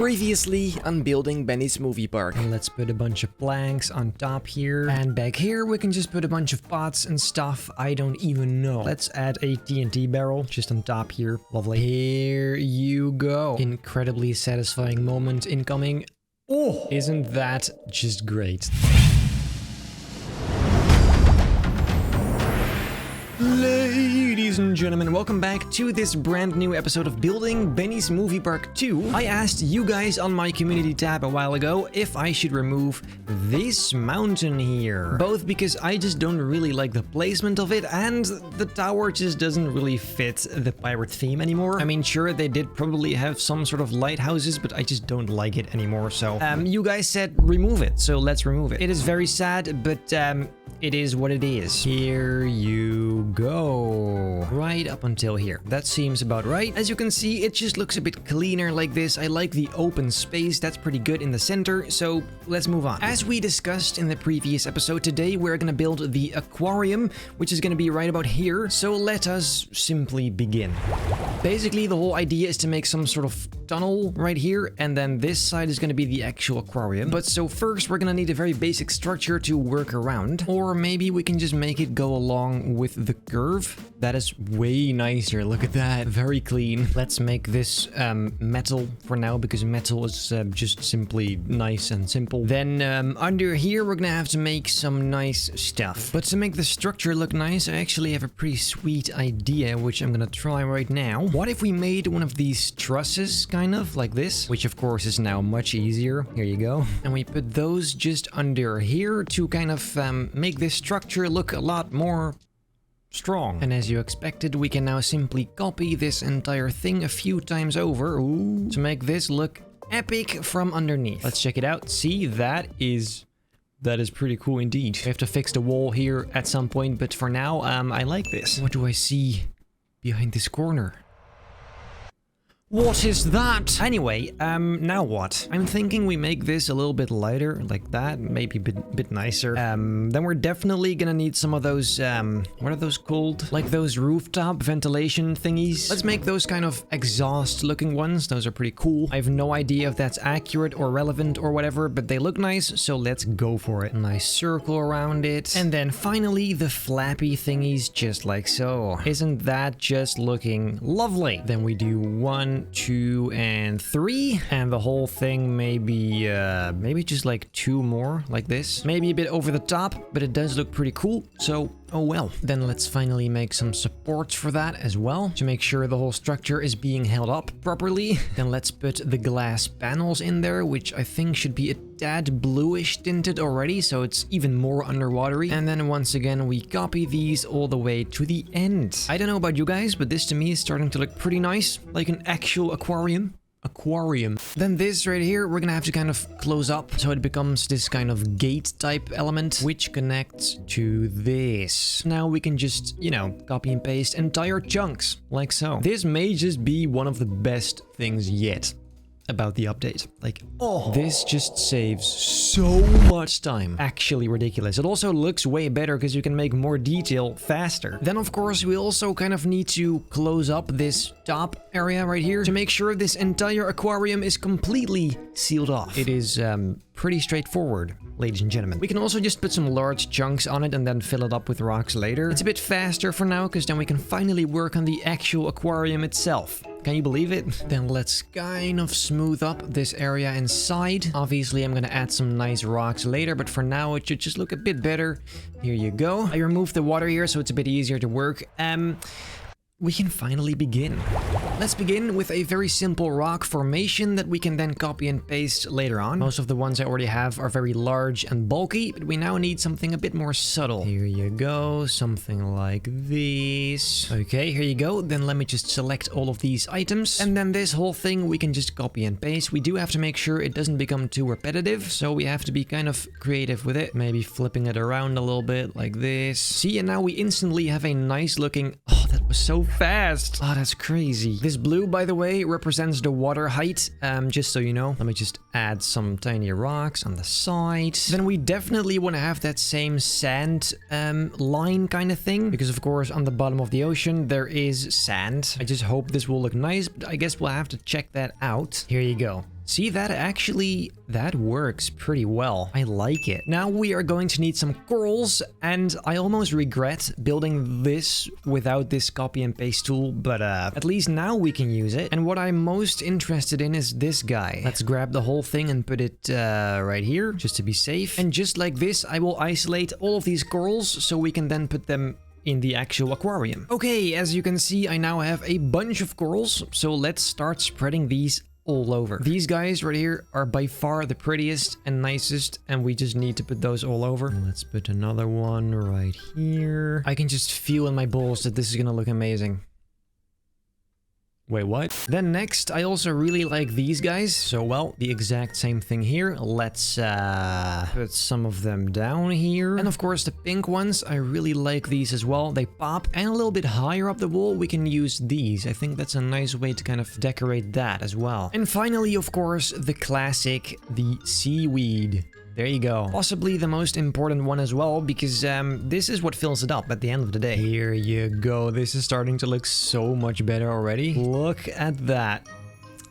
Previously on building Benny's movie park. And let's put a bunch of planks on top here. And back here we can just put a bunch of pots and stuff. I don't even know. Let's add a TNT barrel just on top here. Lovely. Here you go. Incredibly satisfying moment incoming. Oh, isn't that just great? Ladies and gentlemen, welcome back to this brand new episode of Building Benny's Movie Park 2. I asked you guys on my community tab a while ago if I should remove this mountain here. Both because I just don't really like the placement of it and the tower just doesn't really fit the pirate theme anymore. I mean, sure, they did probably have some sort of lighthouses, but I just don't like it anymore. So, you guys said remove it, so let's remove it. It is very sad, but it is what it is. Here you go. Right up until here. That seems about right. As you can see, it just looks a bit cleaner like this. I like the open space. That's pretty good in the center. So let's move on. As we discussed in the previous episode, today we're going to build the aquarium, which is going to be right about here. So let us simply begin. Basically, the whole idea is to make some sort of tunnel right here, and then this side is going to be the actual aquarium. But so first, we're going to need a very basic structure to work around, or maybe we can just make it go along with the curve. That is way nicer. Look at that. Very clean. Let's make this metal for now, because metal is just simply nice and simple. Then under here, we're going to have to make some nice stuff. But to make the structure look nice, I actually have a pretty sweet idea, which I'm going to try right now. What if we made one of these trusses, kind of like this, which of course is now much easier. Here you go. And we put those just under here to kind of make this structure look a lot more strong. And as you expected, we can now simply copy this entire thing a few times over to make this look epic from underneath. Let's check it out. See, that is pretty cool indeed. We have to fix the wall here at some point, but for now, I like this. What do I see behind this corner? What is that? Anyway, now what? I'm thinking we make this a little bit lighter, like that, maybe a bit nicer. Then we're definitely gonna need some of those, what are those called? Like those rooftop ventilation thingies. Let's make those kind of exhaust looking ones. Those are pretty cool. I have no idea if that's accurate or relevant or whatever, but they look nice, so let's go for it. Nice circle around it. And then finally, the flappy thingies, just like so. Isn't that just looking lovely? Then we do 1, 2, and 3, and the whole thing maybe just like 2 more like this. Maybe a bit over the top, but it does look pretty cool, so oh well. Then let's finally make some supports for that as well, to make sure the whole structure is being held up properly. Then let's put the glass panels in there, which I think should be a tad bluish tinted already, so it's even more underwatery. And then once again, we copy these all the way to the end. I don't know about you guys, but this to me is starting to look pretty nice, like an actual aquarium. Then this right here, we're gonna have to kind of close up, so it becomes this kind of gate type element, which connects to this. Now we can just, you know, copy and paste entire chunks, like so. This may just be one of the best things yet about the update. Like, oh, this just saves so much time. Actually ridiculous. It also looks way better because you can make more detail faster. Then of course we also kind of need to close up this top area right here to make sure this entire aquarium is completely sealed off. It is pretty straightforward, ladies and gentlemen. We can also just put some large chunks on it and then fill it up with rocks later. It's a bit faster for now, because then we can finally work on the actual aquarium itself. Can you believe it? Then let's kind of smooth up this area inside. Obviously, I'm gonna add some nice rocks later, but for now, it should just look a bit better. Here you go. I removed the water here, so it's a bit easier to work. We can finally begin. Let's begin with a very simple rock formation that we can then copy and paste later on. Most of the ones I already have are very large and bulky, but we now need something a bit more subtle. Here you go, something like this. Okay, here you go. Then let me just select all of these items. And then this whole thing we can just copy and paste. We do have to make sure it doesn't become too repetitive, so we have to be kind of creative with it. Maybe flipping it around a little bit like this. See, and now we instantly have a nice looking... Oh, that was so fast. Oh, that's crazy. This blue, by the way, represents the water height, just so you know. Let me just add some tiny rocks on the side. Then we definitely want to have that same sand line kind of thing, because of course on the bottom of the ocean there is sand. I just hope this will look nice, but I guess we'll have to check that out. Here you go. See, that works pretty well. I like it. Now we are going to need some corals, and I almost regret building this without this copy and paste tool, but at least now we can use it. And what I'm most interested in is this guy. Let's grab the whole thing and put it right here, just to be safe. And just like this, I will isolate all of these corals so we can then put them in the actual aquarium. Okay, as you can see, I now have a bunch of corals, so let's start spreading these all over. These guys right here are by far the prettiest and nicest, and we just need to put those all over. Let's put another one right here. I can just feel in my balls that this is gonna look amazing. Wait, what? Then next, I also really like these guys. So, well, the exact same thing here. Let's put some of them down here. And of course, the pink ones, I really like these as well. They pop. And a little bit higher up the wall, we can use these. I think that's a nice way to kind of decorate that as well. And finally, of course, the classic, the seaweed. There you go. Possibly the most important one as well, because this is what fills it up at the end of the day. Here you go. This is starting to look so much better already. Look at that.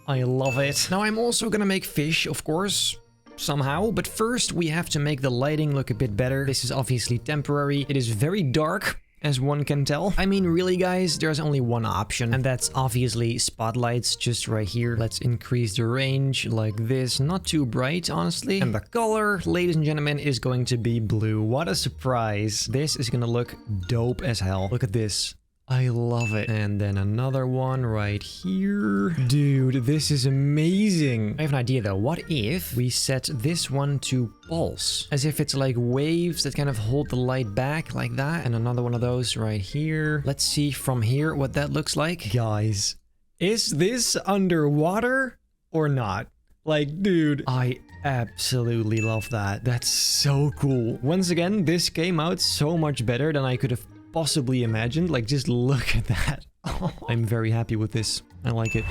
I love it. Now I'm also gonna make fish, of course, somehow. But first we have to make the lighting look a bit better. This is obviously temporary. It is very dark, as one can tell. I mean, really, guys, there's only one option, and that's obviously spotlights just right here. Let's increase the range like this. Not too bright, honestly. And the color, ladies and gentlemen, is going to be blue. What a surprise. This is gonna look dope as hell. Look at this. I love it. And then another one right here. Dude, this is amazing. I have an idea though. What if we set this one to pulse? As if it's like waves that kind of hold the light back like that. And another one of those right here. Let's see from here what that looks like. Guys, is this underwater or not? Like, dude, I absolutely love that. That's so cool. Once again, this came out so much better than I could have possibly imagined. Like, just look at that. I'm very happy with this. I like it.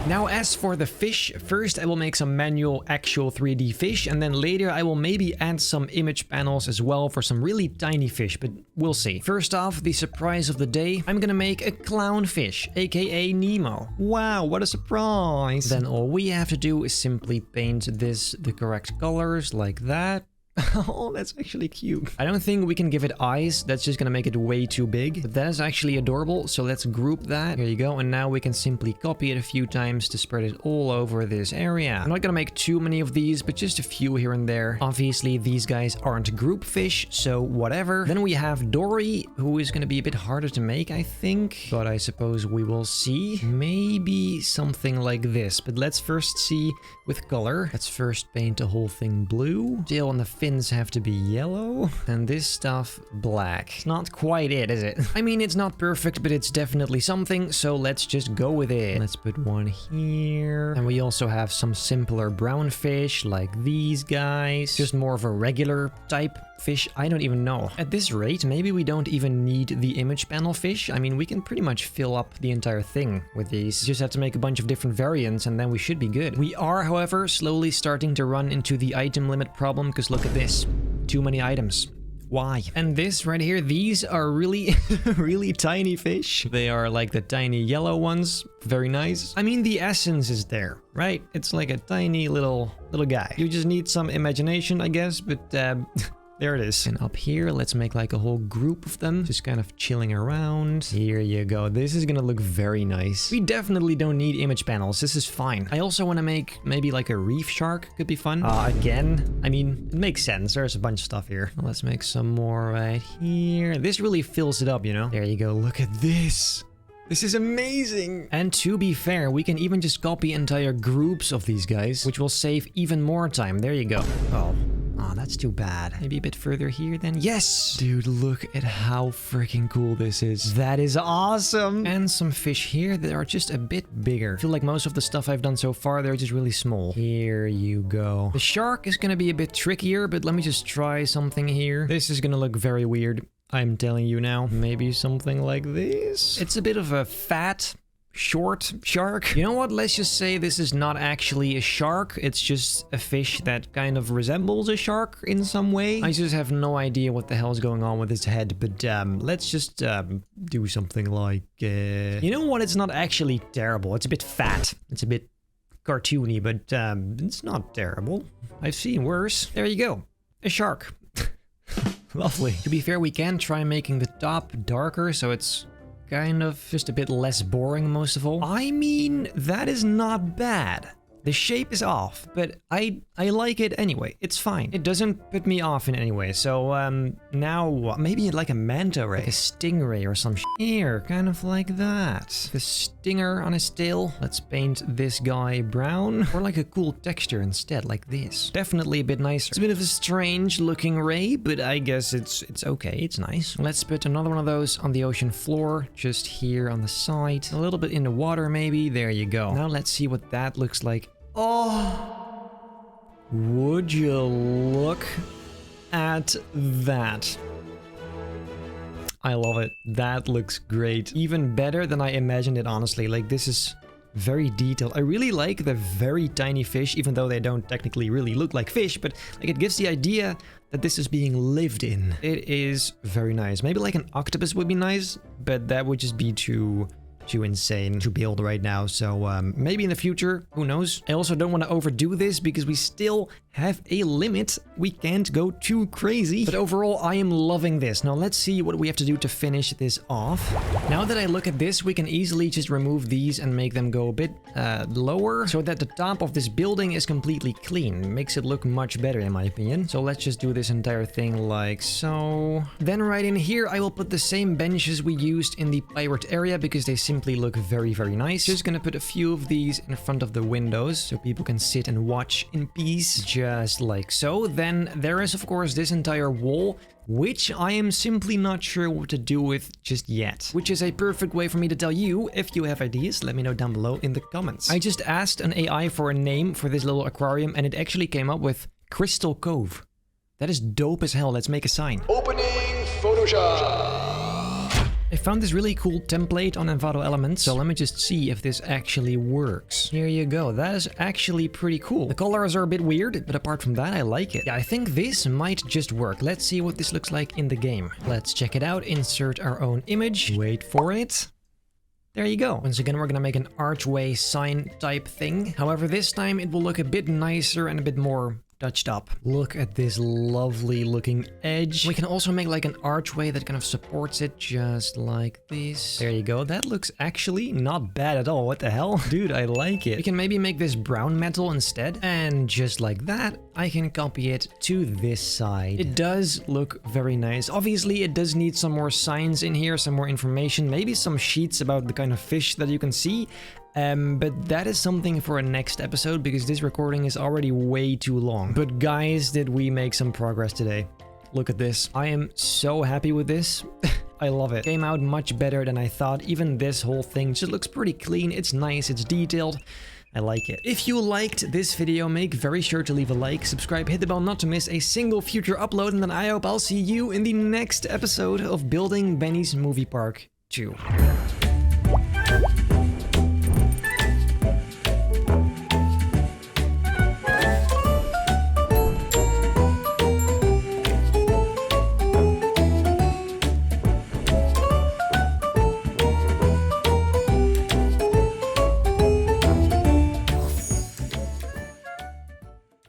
Now, as for the fish, first I will make some manual actual 3D fish, and then later I will maybe add some image panels as well for some really tiny fish, but we'll see. First off, the surprise of the day, I'm gonna make a clownfish, aka Nemo. Wow, what a surprise! Then all we have to do is simply paint this the correct colors, like that. Oh, that's actually cute. I don't think we can give it eyes. That's just gonna make it way too big. But that is actually adorable. So let's group that. Here you go. And now we can simply copy it a few times to spread it all over this area. I'm not gonna make too many of these, but just a few here and there. Obviously, these guys aren't group fish, so whatever. Then we have Dory, who is gonna be a bit harder to make, I think. But I suppose we will see. Maybe something like this. But let's first see with color. Let's first paint the whole thing blue. Tail on the fin have to be yellow, and this stuff black. It's not quite it, is it? I mean, it's not perfect, but it's definitely something, so let's just go with it. Let's put one here. And we also have some simpler brown fish, like these guys. Just more of a regular type fish. I don't even know. At this rate, maybe we don't even need the image panel fish. I mean, we can pretty much fill up the entire thing with these. Just have to make a bunch of different variants, and then we should be good. We are, however, slowly starting to run into the item limit problem, because look at this. Too many items. Why? And this right here, these are really, really tiny fish. They are like the tiny yellow ones. Very nice. I mean, the essence is there, right? It's like a tiny little guy. You just need some imagination, I guess, but there it is. And up here, let's make like a whole group of them, just kind of chilling around. Here you go. This is gonna look very nice. We definitely don't need image panels. This is fine. I also want to make maybe like a reef shark. Could be fun. Again, I mean, it makes sense. There's a bunch of stuff here. Let's make some more right here. This really fills it up, you know? There you go. Look at this. This is amazing! And to be fair, we can even just copy entire groups of these guys, which will save even more time. There you go. Oh, that's too bad. Maybe a bit further here then. Yes! Dude, look at how freaking cool this is. That is awesome! And some fish here that are just a bit bigger. I feel like most of the stuff I've done so far, they're just really small. Here you go. The shark is gonna be a bit trickier, but let me just try something here. This is gonna look very weird. I'm telling you now. Maybe something like this. It's a bit of a fat, short shark. You know what? Let's just say this is not actually a shark. It's just a fish that kind of resembles a shark in some way. I just have no idea what the hell is going on with its head, but let's just do something like... You know what? It's not actually terrible. It's a bit fat. It's a bit cartoony, but it's not terrible. I've seen worse. There you go. A shark. Lovely. To be fair, we can try making the top darker, so it's kind of just a bit less boring most of all. I mean, that is not bad. The shape is off, but I like it anyway. It's fine. It doesn't put me off in any way. So now what? Maybe like a manta ray, like a stingray or some here, kind of like that. The stinger on his tail. Let's paint this guy brown, or like a cool texture instead, like this. Definitely a bit nicer. It's a bit of a strange looking ray, but I guess it's okay. It's nice. Let's put another one of those on the ocean floor, just here on the side. A little bit in the water maybe. There you go. Now let's see what that looks like. Oh, would you look at that? I love it. That looks great. Even better than I imagined it, honestly. Like, this is very detailed. I really like the very tiny fish, even though they don't technically really look like fish, but like it gives the idea that this is being lived in. It is very nice. Maybe like an octopus would be nice, but that would just be too insane to build right now. So maybe in the future, who knows? I also don't want to overdo this because we still have a limit. We can't go too crazy. But overall, I am loving this. Now let's see what we have to do to finish this off. Now that I look at this, we can easily just remove these and make them go a bit lower so that the top of this building is completely clean. Makes it look much better in my opinion. So let's just do this entire thing like so. Then right in here, I will put the same benches we used in the pirate area because they simply look very, very nice. Just gonna put a few of these in front of the windows so people can sit and watch in peace, just like so. Then there is of course this entire wall, which I am simply not sure what to do with just yet. Which is a perfect way for me to tell you. If you have ideas, let me know down below in the comments. I just asked an AI for a name for this little aquarium and it actually came up with Crystal Cove. That is dope as hell. Let's make a sign. Opening Photoshop. I found this really cool template on Envato Elements, so let me just see if this actually works. Here you go, that is actually pretty cool. The colors are a bit weird, but apart from that, I like it. Yeah, I think this might just work. Let's see what this looks like in the game. Let's check it out, insert our own image, wait for it. There you go. Once again, we're gonna make an archway sign type thing. However, this time it will look a bit nicer and a bit more touched up. Look at this lovely looking edge. We can also make like an archway that kind of supports it, just like this. There you go. That looks actually not bad at all. What the hell? Dude, I like it. We can maybe make this brown metal instead. And just like that, I can copy it to this side. It does look very nice. Obviously, it does need some more signs in here, some more information, maybe some sheets about the kind of fish that you can see. But that is something for a next episode because this recording is already way too long. But guys, did we make some progress today? Look at this. I am so happy with this. I love it. Came out much better than I thought. Even this whole thing just looks pretty clean. It's nice. It's detailed. I like it. If you liked this video, make very sure to leave a like, subscribe, hit the bell not to miss a single future upload, and then I hope I'll see you in the next episode of Building Benny's Movie Park 2.